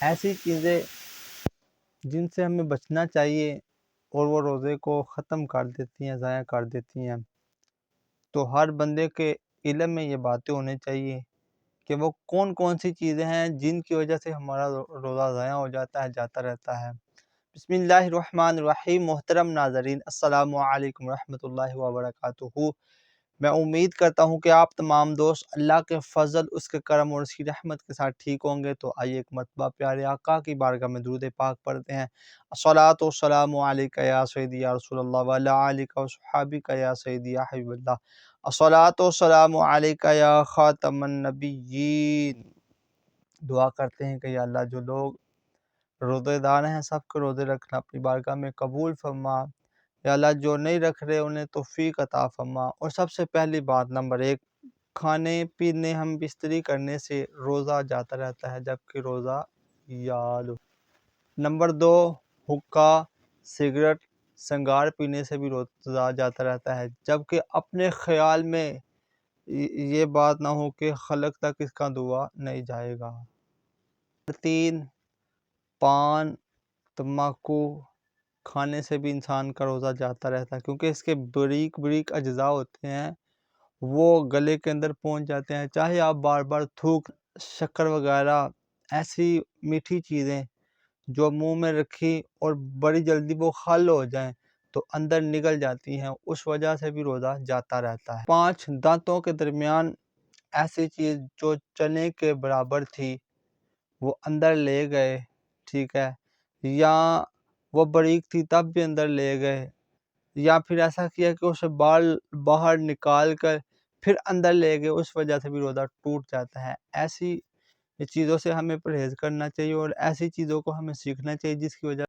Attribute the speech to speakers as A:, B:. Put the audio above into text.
A: ایسی چیزیں جن سے ہمیں بچنا چاہیے اور وہ روزے کو ختم کر دیتی ہیں، ضائع کر دیتی ہیں۔ تو ہر بندے کے علم میں یہ باتیں ہونی چاہیے کہ وہ کون کون سی چیزیں ہیں جن کی وجہ سے ہمارا روزہ ضائع ہو جاتا ہے، جاتا رہتا ہے۔ بسم اللہ الرحمن الرحیم۔ محترم ناظرین، السلام علیکم ورحمۃ اللہ وبرکاتہ۔ میں امید کرتا ہوں کہ آپ تمام دوست اللہ کے فضل، اس کے کرم اور اس کی رحمت کے ساتھ ٹھیک ہوں گے۔ تو آئیے ایک مرتبہ پیارے آقا کی بارگاہ میں درود پاک پڑھتے ہیں۔ الصلاۃ والسلام علیک یا سیدی یا رسول اللہ وعلی آلک وصحابک یا سیدی یا حبیب اللہ۔ الصلاۃ والسلام علیک یا خاتم النبیین۔ دعا کرتے ہیں کہ یا اللہ جو لوگ روزے دار ہیں سب کے روزے رکھنا اپنی بارگاہ میں قبول فرما۔ یا اللہ جو نہیں رکھ رہے انہیں توفیق عطا فرما۔ اور سب سے پہلی بات نمبر 1، کھانے پینے ہم بستری کرنے سے روزہ جاتا رہتا ہے جبکہ روزہ یاد۔ نمبر 2، حقہ، سگریٹ، سنگار پینے سے بھی روزہ جاتا رہتا ہے جبکہ اپنے خیال میں یہ بات نہ ہو کہ خلق تک اس کا دعا نہیں جائے گا۔ 3، پان، تمباکو کھانے سے بھی انسان کا روزہ جاتا رہتا ہے کیونکہ اس کے بریک بریک اجزاء ہوتے ہیں، وہ گلے کے اندر پہنچ جاتے ہیں۔ چاہے آپ بار بار تھوک، شکر وغیرہ ایسی میٹھی چیزیں جو منہ میں رکھی اور بڑی جلدی وہ خل ہو جائیں تو اندر نگل جاتی ہیں، اس وجہ سے بھی روزہ جاتا رہتا ہے۔ 5، دانتوں کے درمیان ایسی چیز جو چنے کے برابر تھی وہ اندر لے گئے، ٹھیک ہے، یا وہ باریک تھی تب بھی اندر لے گئے، یا پھر ایسا کیا کہ اسے بال باہر نکال کر پھر اندر لے گئے، اس وجہ سے بھی روزہ ٹوٹ جاتا ہے۔ ایسی چیزوں سے ہمیں پرہیز کرنا چاہیے اور ایسی چیزوں کو ہمیں سیکھنا چاہیے جس کی وجہ